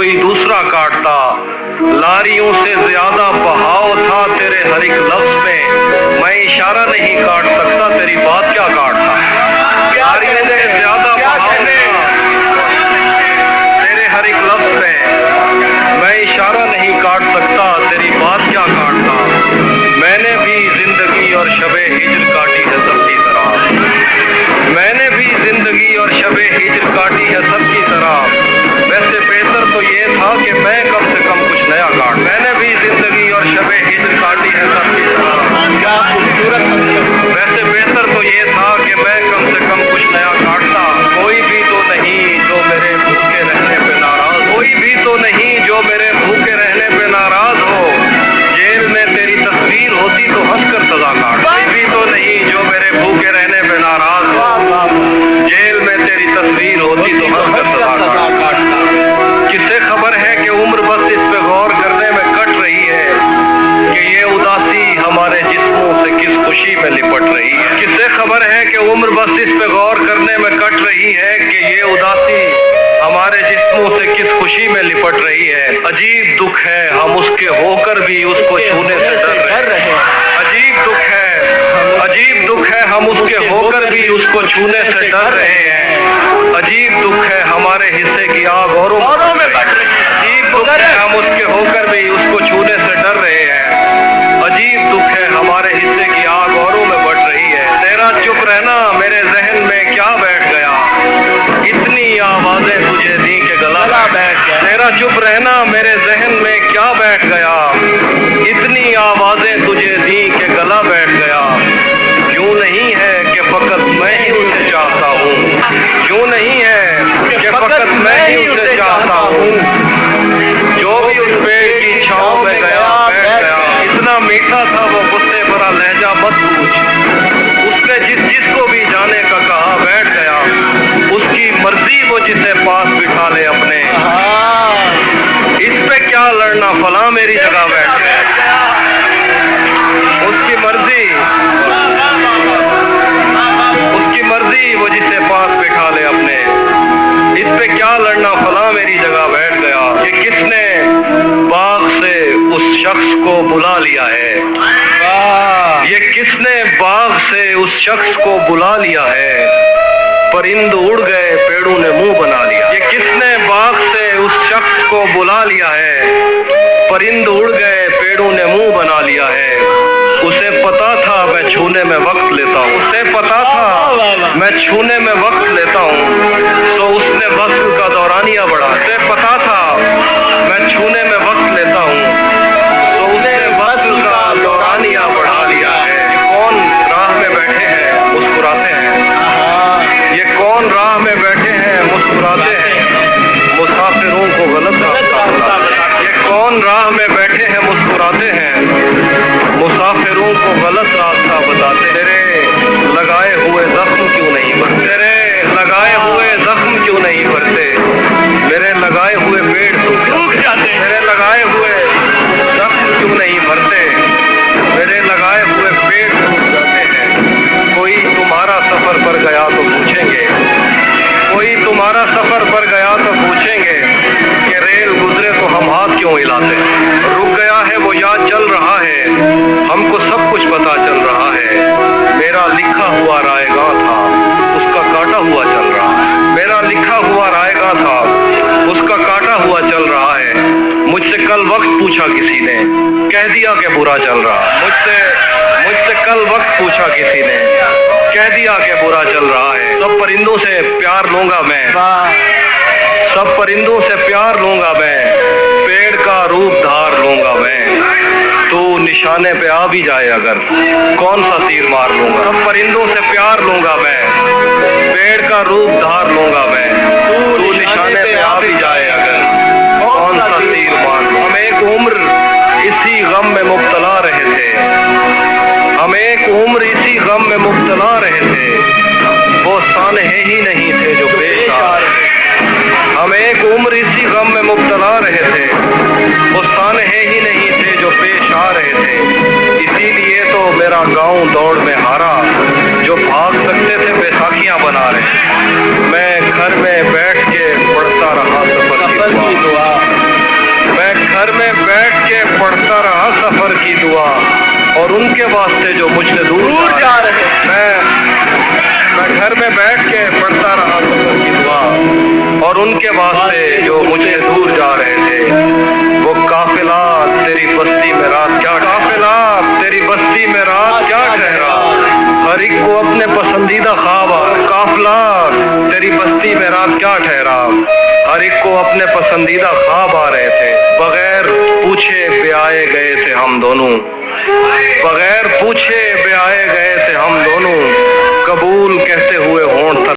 कोई दूसरा काटता। लारियों से ज्यादा बहाव था तेरे हर एक लफ्ज में, मैं इशारा नहीं काट सकता, तेरी बात क्या काटता। लारियों से ज्यादा बहाव था तेरे हर एक लफ्ज में, मैं इशारा नहीं काट सकता, तेरी बात क्या काटता। मैंने भी जिंदगी और शबे हिज्र काटी है सबकी तरह, मैंने भी जिंदगी और शबे हिज्र काटी है सबकी तरह। वैसे बेहतर तो ये था कि मैं कम से कम कुछ नया काट। मैंने भी जिंदगी और शबे हिज्र काटी है सबकी तरह, क्या खूबसूरत। वैसे बेहतर तो ये था कि मैं कम से कम कुछ नया काटता। कोई भी तो नहीं जो मेरे भूखे रहने पे नाराज, कोई भी तो नहीं जो मेरे भूखे रहने पे नाराज हो। जेल में तेरी तस्वीर होती तो हंसकर सजा काट। कोई भी तो नहीं जो मेरे भूखे रहने पे नाराज हो। जेल में तेरी तस्वीर होती तो हंसकर सजा काटता। किसे खबर है कि उम्र बस इस पे गौर करने में कट रही है कि ये उदासी हमारे जिस्मों से किस खुशी में लिपट रही है। किसे खबर है कि उम्र बस इस पे गौर करने में कट रही है कि ये उदासी हमारे जिस्मों से किस खुशी में लिपट रही है। अजीब दुख है हम उसके होकर भी उसको छूने से डर रहे हैं। अजीब दुख है, अजीब दुख है हम उसके होकर भी उसको छूने से डर रहे हैं। अजीब दुख है हमारे हिस्से की आग औरों में बढ़ रही है। अजीब दुख है हम उसके होकर भी उसको छूने से डर रहे हैं। अजीब दुख है हमारे हिस्से की आग औरों में बढ़ रही है। तेरा चुप रहना मेरे जहन में क्या बैठ गया, इतनी आवाजें तुझे दी के गला बैठ गया। तेरा चुप रहना मेरे जहन में क्या बैठ गया, इतनी आवाजें तुझे दी के गला बैठ गया। क्यों नहीं है कि फकत मैं ही उसे चाहता हूँ, क्यों नहीं है कि फकत मैं ही उसे चाहता हूँ। जो भी उस पेड़ की छांव में गया बैठ गया। इतना मीठा था वो गुस्से भरा लहजा मत पूछ, उसने जिसको भी जाने का कहा बैठ गया। उसकी मर्जी वो जिसे पास बिठा ले अपने, इस पे क्या लड़ना फला मेरी जगह बैठ गया। उसकी मर्जी, उसकी मर्जी वो जिसे पास बिठा ले अपने, इस पे क्या लड़ना फला मेरी जगह बैठ गया। ये किसने बाग से उस शख्स को बुला लिया है, ये किसने बाग से उस शख्स को बुला लिया है। परिंद उड़ गए पेड़ों ने मुंह बना लिया। ये किसने बाग से उस शख्स को बुला लिया है, परिंद उड़ गए पेड़ों ने मुंह बना लिया है। उसे पता था मैं छूने में वक्त लेता हूँ, उसे पता था मैं छूने में वक्त लेता हूँ, सो उसने वस्ल का दौरानिया बढ़ा। उसे पता था मैं छूने में वक्त लेता हूँ, सो उसने वस्ल का दौरानिया बढ़ा लिया है। कौन राह में बैठे हैं मुस्कुराते हैं, ये कौन राह में बैठे हैं मुस्कुराते हैं, मुसाफिरों को गलत रास्ता। ये कौन राह में बैठे हैं मुस्कुराते हैं, मुसाफिरों को गलत रास्ता बताते। तेरे लगाए हुए जख्म क्यों नहीं भरते, तेरे लगाए हुए जख्म क्यों नहीं भरते, मेरे लगाए हुए पेड़ सूख जाते। मेरे लगाए हुए जख्म क्यों नहीं भरते, मेरे लगाए हुए पेड़ सूख जाते हैं। कोई तुम्हारा सफर पर गया तो पूछेंगे, कोई तुम्हारा सफर पर गया तो पूछेंगे कि रेल गुजरे तो हम हाथ क्यों हिलाते। रुक गया है वो याद चल रहा है, हमको सब कुछ पता चल रहा है। मेरा लिखा हुआ रायगा था उसका काटा हुआ चल रहा है, मेरा लिखा हुआ रायगा था उसका काटा हुआ चल रहा है। मुझसे कल वक्त पूछा किसी ने, कह दिया कि बुरा चल रहा। मुझसे कल वक्त पूछा किसी ने, कह दिया कि बुरा चल रहा है। सब परिंदों से प्यार लूंगा मैं, सब परिंदों से प्यार लूंगा मैं, पेड़ का रूप धार लूंगा मैं। तू निशाने पे आ भी जाए अगर, कौन सा तीर मार लूंगा। सब परिंदों से प्यार लूंगा मैं, पेड़ का रूप धार लूंगा मैं। तू निशाने पे आ भी जाए अगर, कौन सा तीर मार लूंगा। हम एक उम्र इसी गम में मुब्तला रहे थे, हम एक उम्र इसी गम में मुब्तला रहे थे, वो सानहे ही नहीं थे जो पेश आ रहे थे। हम एक उम्र इसी गम में मुब्तला रहे थे, वो सानहे ही नहीं थे जो पेश आ रहे थे। इसीलिए तो मेरा गांव दौड़ में हारा, जो भाग सकते थे बैसाखियां बना रहे। मैं घर में बैठ के पढ़ता रहा सफर की दुआ, पढ़ता रहा सफर की दुआ, और उनके वास्ते जो मुझसे दूर जा रहे मैं घर में बैठ के पढ़ता रहा सफर की दुआ, और उनके वास्ते जो मुझसे दूर जा रहे थे। वो काफिला तेरी बस्ती में रात क्या तेरी बस्ती में रात क्या ठहरा, हर एक को अपने पसंदीदा ख्वाब काफिला तेरी बस्ती में रात क्या ठहरा, हर एक को अपने पसंदीदा ख्वाब आ रहे थे। बगैर पूछे ब्याहे गए थे हम दोनों, बगैर पूछे ब्याहे गए थे हम दोनों, कबूल कहते हुए होंठ